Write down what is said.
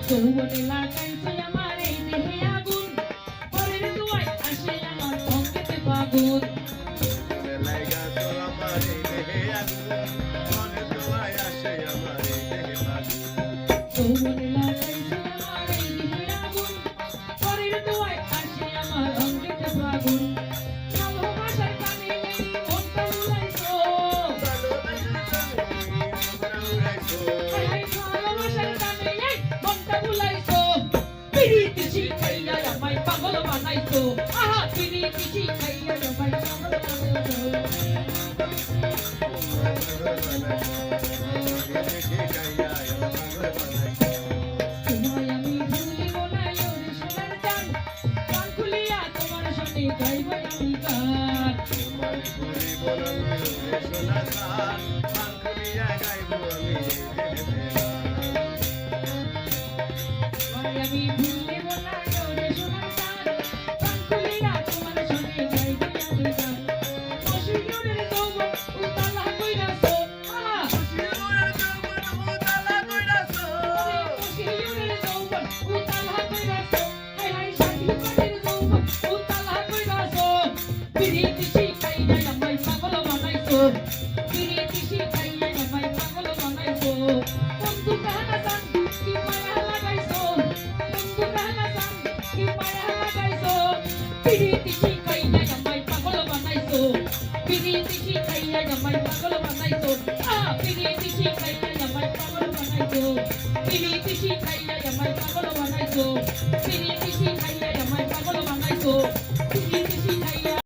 যৌবনে লাগাইছো আমার এই দেহে আগুন পরের দুয়ায় আসে আমার অঙ্গেতে ফাগুন যৌবনে লাগাইছো আমার এই দেহে আগুন পরের দুয়ায় আসে আমার অঙ্গেতে ফাগুন ভালোবাসার কানে নেই মনটা উড়াইছো ভালোবাসার কানে নেই মনটা উড়াইছো পিরিতি শিখাইয়া আমায় পাগল বানাইছো আহা পিরিতি শিখাইয়া আমায় পাগল বানাইছো তোমায় আমি ভুলিব না ওরে সোনার চাঁদ কান খুলিয়া তোমার সাথে গাইব আমি গান তোমায় আমি ভুলিব না ওরে সোনার চাঁদ কান খুলিয়া তোমার সাথে গাইব আমি গান মশিউরের যৌবন উতালা কইরাছো আহা মশিউরের যৌবন উতালা কইরাছো হাই হাই সাথী পাটের যৌবন উতালা কইরাছো পিরিতি শিখাইয়া আমায় পাগল বানাইছো পিরিতি শিখাইয়া আমায় পাগল বানাইছো বন্ধু কাহানা জান কি মায়া লাগাইছো বন্ধু কাহানা জান কি মায়া লাগাইছো পিরিতি শিখাইয়া আমায় পাগল বানাইছো পিরিতি শিখাইয়া আমায় পাগল বানাইছো পিরিতি শিখাইয়া আমায় পাগল বানাইছো পিরিতি শিখাইয়া আমায় পাগল বানাইছো পিরিতি শিখাইয়া আমায় পাগল বানাইছো পিরিতি